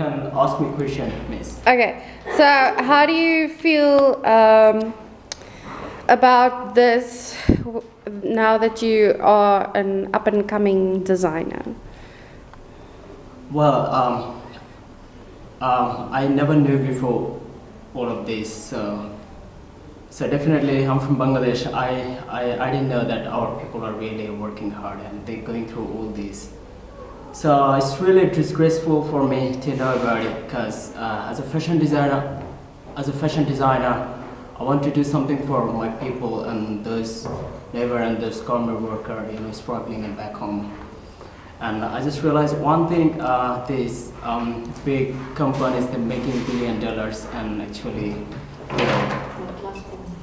can ask me question, miss. Okay, so how do you feel about this now that you are an up-and-coming designer? Well, I never knew before all of this, so definitely I'm from Bangladesh. I didn't know that our people are really working hard and they're going through all this. So it's really disgraceful for me to know about it, because as a fashion designer, I want to do something for my people and those labor and those garment worker, struggling and back home. And I just realized one thing: these big companies, they're making $1 billion, and actually,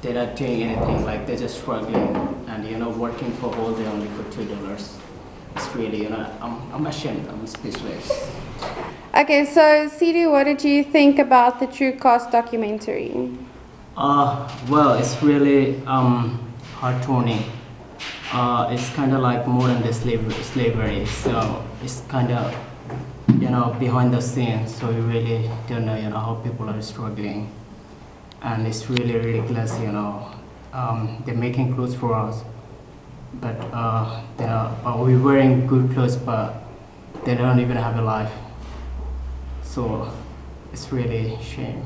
they're not doing anything. Like, they're just struggling and working for all day only for $2. It's really, I'm ashamed. I'm speechless. Okay, so Sidu, what did you think about the True Cost documentary? Well, it's really heart-turning. It's kind of like more than the slavery. So it's kind of, behind the scenes. So you really don't know, how people are struggling. And it's really ridiculous, they're making clothes for us. But we're wearing good clothes, but they don't even have a life. So it's really a shame.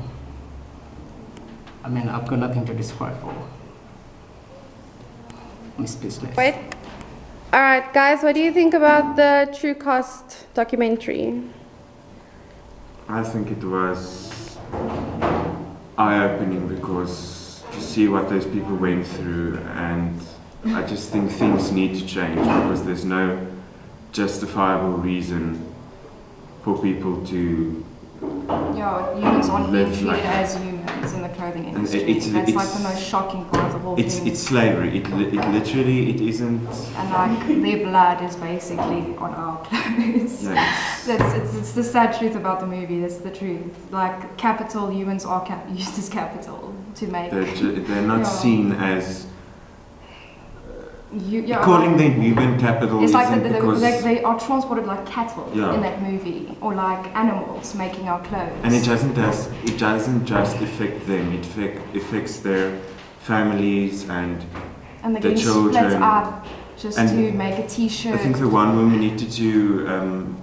I mean, I've got nothing to describe for. I'm speechless. Wait. All right, guys, what do you think about the True Cost documentary? I think it was eye-opening, because to see what those people went through, and I just think things need to change, because there's no justifiable reason for people to humans aren't being treated as humans in the clothing industry. That's like the most shocking part of the whole thing. It's slavery. It literally, it isn't. And like, their blood is basically on our clothes. Yes. It's the sad truth about the movie. That's the truth. Like, capital, humans are used as capital to make. They're not seen as. Calling them human capital, it's like because they are transported like cattle in that movie, or like animals making our clothes. And it doesn't just affect them. It affects their families and the children. Split up just to make a T-shirt. I think the one woman needed to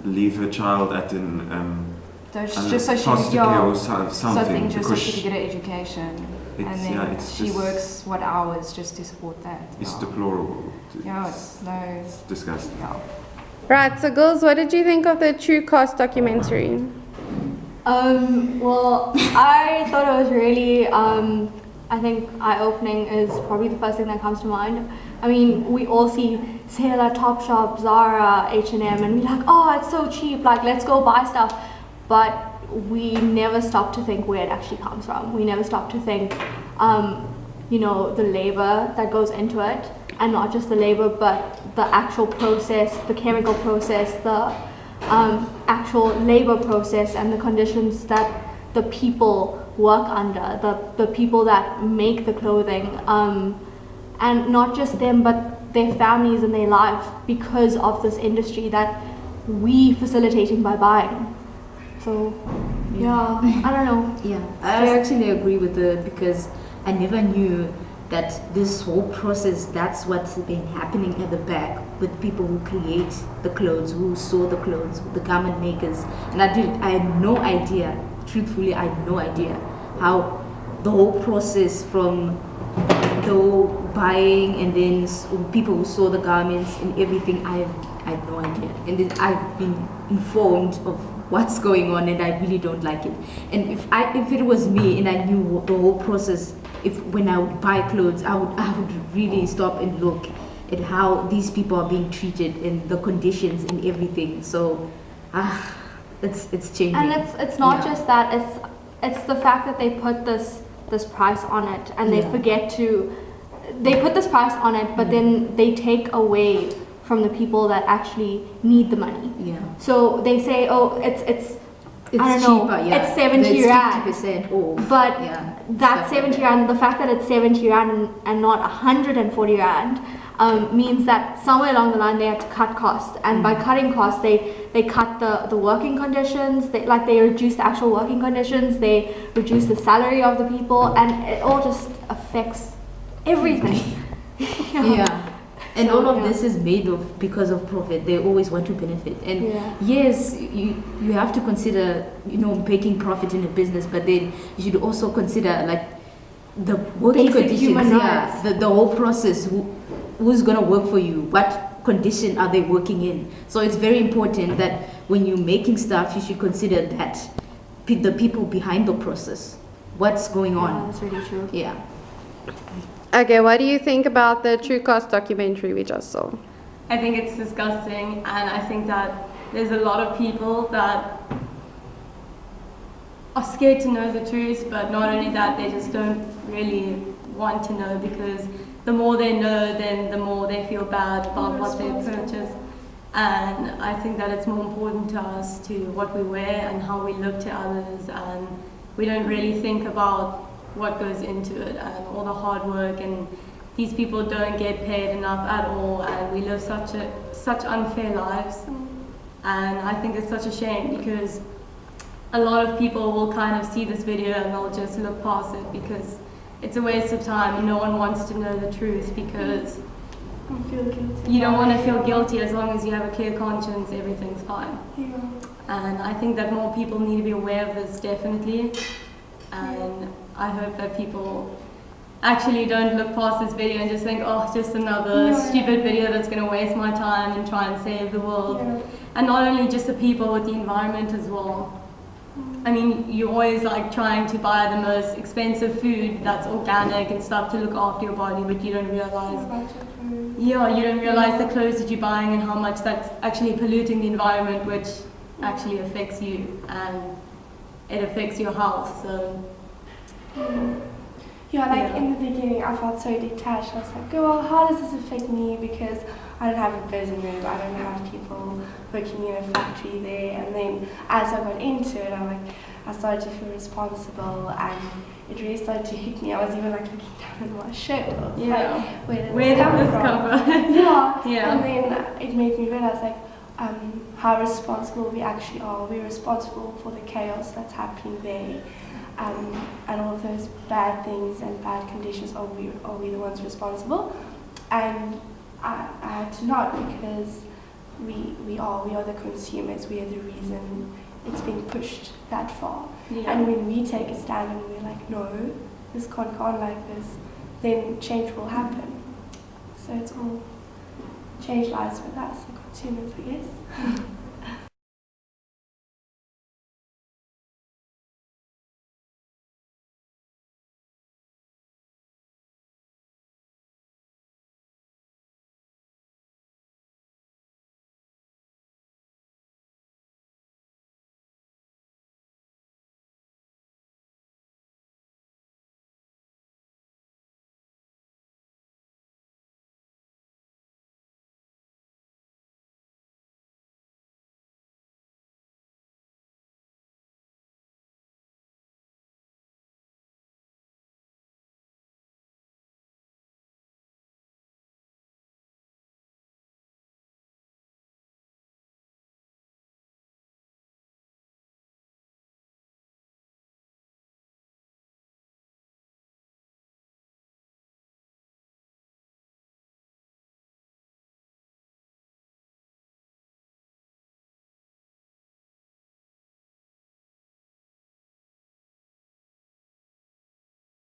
leave her child at an just so she foster could care or something, just so she could get an education. And then she works hours just to support that. It's deplorable. It's disgusting. Yeah. Right, so girls, what did you think of the True Cost documentary? Well, I thought it was really, I think eye-opening is probably the first thing that comes to mind. I mean, we all see Sailor, Topshop, Zara, H&M, and we're like, oh, it's so cheap, like, let's go buy stuff. But we never stop to think where it actually comes from. We never stop to think, the labor that goes into it, and not just the labor, but the actual process, the chemical process, the actual labor process, and the conditions that the people work under, the people that make the clothing, and not just them, but their families and their life, because of this industry that we facilitating by buying. So, I don't know. Yeah, I actually agree with it, because I never knew that this whole process, that's what's been happening at the back with people who create the clothes, who sew the clothes, the garment makers. And I had no idea, truthfully, I had no idea how the whole process from the whole buying and then people who sew the garments and everything, I had no idea. And then I've been informed of what's going on, and I really don't like it. And if it was me and I knew the whole process, when I would buy clothes, I would really stop and look at how these people are being treated and the conditions and everything. So it's changing. And it's not just that, it's the fact that they put this price on it, and they forget to, they put this price on it, but then they take away from the people that actually need the money. Yeah. So they say, oh, it's It's I don't know, cheaper, yeah. it's 70 It's rand. 50% off. But yeah, that stuff like 70 rand, the fact that it's 70 rand and not 140 rand, means that somewhere along the line they had to cut costs, and by cutting costs they cut the working conditions, they reduce the actual working conditions, they reduce the salary of the people, and it all just affects everything. Yeah. And So, all of yeah. this is made of because of profit. They always want to benefit. And Yeah. yes, you have to consider, making profit in a business, but then you should also consider like the working Basic conditions. human Yeah, rights. the whole process. Who's gonna work for you? What condition are they working in? So it's very important that when you're making stuff, you should consider that the people behind the process, what's going Yeah, on. that's really true. Yeah. Okay, what do you think about the True Cost documentary we just saw? I think it's disgusting, and I think that there's a lot of people that are scared to know the truth, but not only that, they just don't really want to know, because the more they know, then the more they feel bad about what they purchase. And I think that it's more important to us to what we wear and how we look to others, and we don't really think about what goes into it and all the hard work, and these people don't get paid enough at all, and we live such unfair lives. And I think it's such a shame, because a lot of people will kind of see this video and they'll just look past it because it's a waste of time, and no one wants to know the truth, because you don't want to feel guilty. As long as you have a clear conscience, everything's fine. And I think that more people need to be aware of this, definitely. And I hope that people actually don't look past this video and just think, oh, just another stupid video that's going to waste my time and try and save the world. And not only just the people, but the environment as well. I mean, you're always like trying to buy the most expensive food that's organic and stuff to look after your body, but you don't realize, you don't realize the clothes that you're buying and how much that's actually polluting the environment, which actually affects you, and it affects your health. So in the beginning I felt so detached. I was like, well, how does this affect me? Because I don't have a business, I don't have people working in a factory there. And then as I got into it, I started to feel responsible, and it really started to hit me. I was even like looking down at my shirt. I was like, where did this come from? Yeah. And then it made me realize how responsible we actually are. We're responsible for the chaos that's happening there. And all of those bad things and bad conditions, are we the ones responsible? And I had to not, because we are the consumers. We are the reason it's been pushed that far. And when we take a stand and we're like, no, this can't go on like this, then change will happen. So it's all change lives with us, the consumers, I guess.